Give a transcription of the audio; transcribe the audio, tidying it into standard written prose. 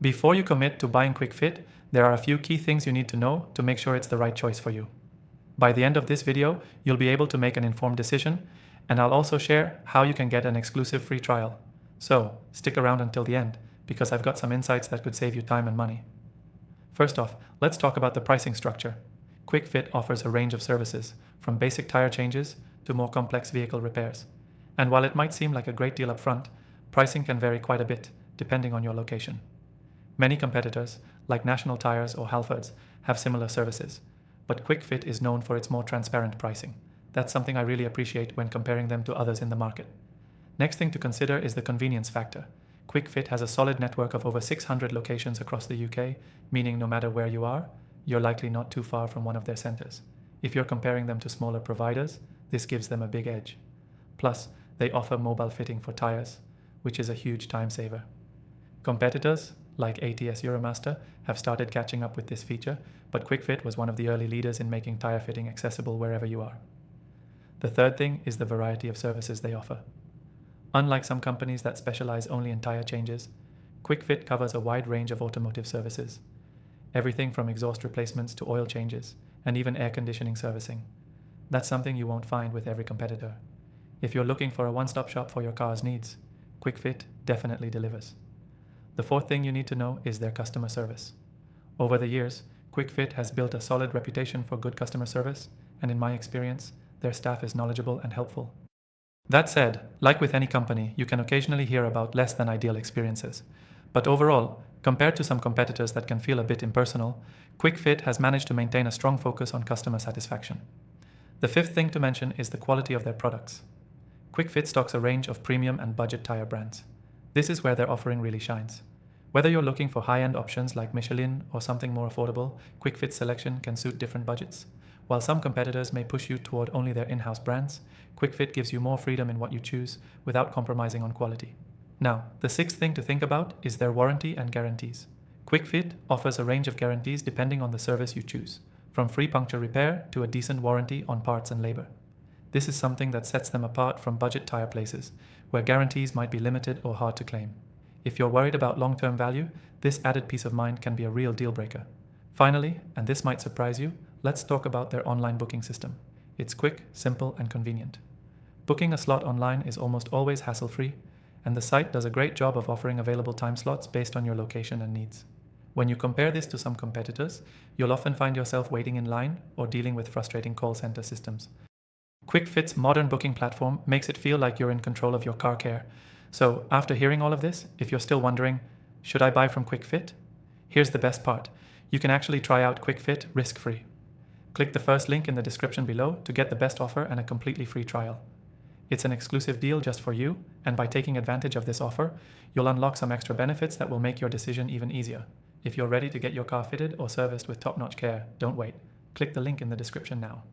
Before you commit to buying Kwik Fit, there are a few key things you need to know to make sure it's the right choice for you. By the end of this video, you'll be able to make an informed decision, and I'll also share how you can get an exclusive free trial. So, stick around until the end, because I've got some insights that could save you time and money. First off, let's talk about the pricing structure. Kwik Fit offers a range of services, from basic tire changes to more complex vehicle repairs. And while it might seem like a great deal up front, pricing can vary quite a bit, depending on your location. Many competitors, like National Tires or Halfords, have similar services, but Kwik Fit is known for its more transparent pricing. That's something I really appreciate when comparing them to others in the market. Next thing to consider is the convenience factor. Kwik Fit has a solid network of over 600 locations across the UK, meaning no matter where you are, you're likely not too far from one of their centres. If you're comparing them to smaller providers, this gives them a big edge. Plus, they offer mobile fitting for tyres, which is a huge time saver. Competitors, like ATS Euromaster, have started catching up with this feature, but Kwik Fit was one of the early leaders in making tyre fitting accessible wherever you are. The third thing is the variety of services they offer. Unlike some companies that specialize only in tyre changes, Kwik Fit covers a wide range of automotive services. Everything from exhaust replacements to oil changes, and even air conditioning servicing. That's something you won't find with every competitor. If you're looking for a one-stop shop for your car's needs, Kwik Fit definitely delivers. The fourth thing you need to know is their customer service. Over the years, Kwik Fit has built a solid reputation for good customer service, and in my experience, their staff is knowledgeable and helpful. That said, like with any company, you can occasionally hear about less than ideal experiences. But overall, compared to some competitors that can feel a bit impersonal, Kwik Fit has managed to maintain a strong focus on customer satisfaction. The fifth thing to mention is the quality of their products. Kwik Fit stocks a range of premium and budget tire brands. This is where their offering really shines. Whether you're looking for high-end options like Michelin or something more affordable, Kwik Fit's selection can suit different budgets. While some competitors may push you toward only their in-house brands, Kwik Fit gives you more freedom in what you choose without compromising on quality. Now, the sixth thing to think about is their warranty and guarantees. Kwik Fit offers a range of guarantees depending on the service you choose, from free puncture repair to a decent warranty on parts and labor. This is something that sets them apart from budget tire places, where guarantees might be limited or hard to claim. If you're worried about long-term value, this added peace of mind can be a real deal breaker. Finally, and this might surprise you, let's talk about their online booking system. It's quick, simple, and convenient. Booking a slot online is almost always hassle-free, and the site does a great job of offering available time slots based on your location and needs. When you compare this to some competitors, you'll often find yourself waiting in line or dealing with frustrating call center systems. Kwik Fit's modern booking platform makes it feel like you're in control of your car care. So, after hearing all of this, if you're still wondering, should I buy from Kwik Fit? Here's the best part. You can actually try out Kwik Fit risk-free. Click the first link in the description below to get the best offer and a completely free trial. It's an exclusive deal just for you, and by taking advantage of this offer, you'll unlock some extra benefits that will make your decision even easier. If you're ready to get your car fitted or serviced with top-notch care, don't wait. Click the link in the description now.